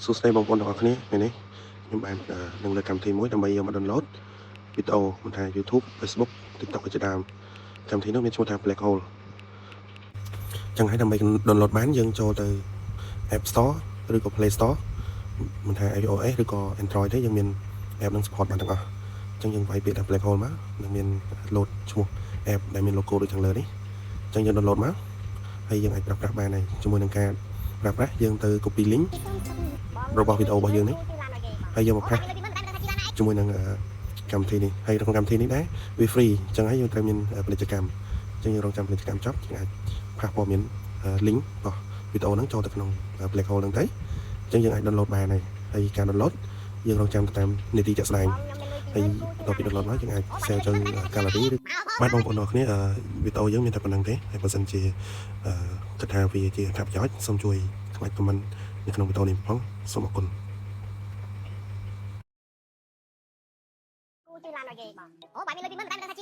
សួស្តីបងប្អូនទាំងអស់គ្នាថ្ងៃនេះខ្ញុំបាននឹងលើកកម្មវិធីមួយដើម្បីយកមក download វីដេអូមិនថា YouTube Facebook TikTok ជាដើមកម្មវិធីនោះមានឈ្មោះថា Black Hole ចឹងហើយដើម្បី download បានយើងចូលទៅ App Store ឬក៏ Play Store មិនថា iOS ឬក៏ Android ទេយើងមាន app នឹង support បានទាំងអស់ចឹងយើងវាយពាក្យថា Black Hole មកនឹងមាន load ឈ្មោះ app ដែលមាន logo ដូចខាងលើនេះចឹងយើង download មកហើយយើងអាចប្រើប្រាស់បានហើយជាមួយនឹងការប្រើប្រាស់យើងទៅ copy link របស់វីដេអូរបស់យើងនេះហើយយកមកផាសជាមួយនឹងកម្មវិធីនេះហើយក្នុងកម្មវិធីនេះដែរវា free អញ្ចឹងហើយយើងត្រូវមានពាណិជ្ជកម្មអញ្ចឹងយើងរងចាំពាណិជ្ជកម្មចប់យើងអាចផាសព័ត៌មាន link របស់វីដេអូហ្នឹងចូលទៅក្នុង Black Hole ហ្នឹងទៅអញ្ចឹងយើងអាច download បានហើយការ download យើងរងចាំតាមនីតិជាក់ស្ដែងហើយបន្ទាប់ពី download មកយើងអាច save ទៅ gallery ឬបាទបងប្អូនទាំងគ្នាវីដេអូយើងមានតែប៉ុណ្្នឹងទេហើយបើសិនជាគិតថាវាជាអត្ថប្រយោជន៍សូមជួយខ្លាច comment នៅក្នុងវីដេអូនេះផងសូមអរគុណគូជួយឡានឲ្យគេបងអូបាយមានលុយពីមិនតែមិនដឹងថា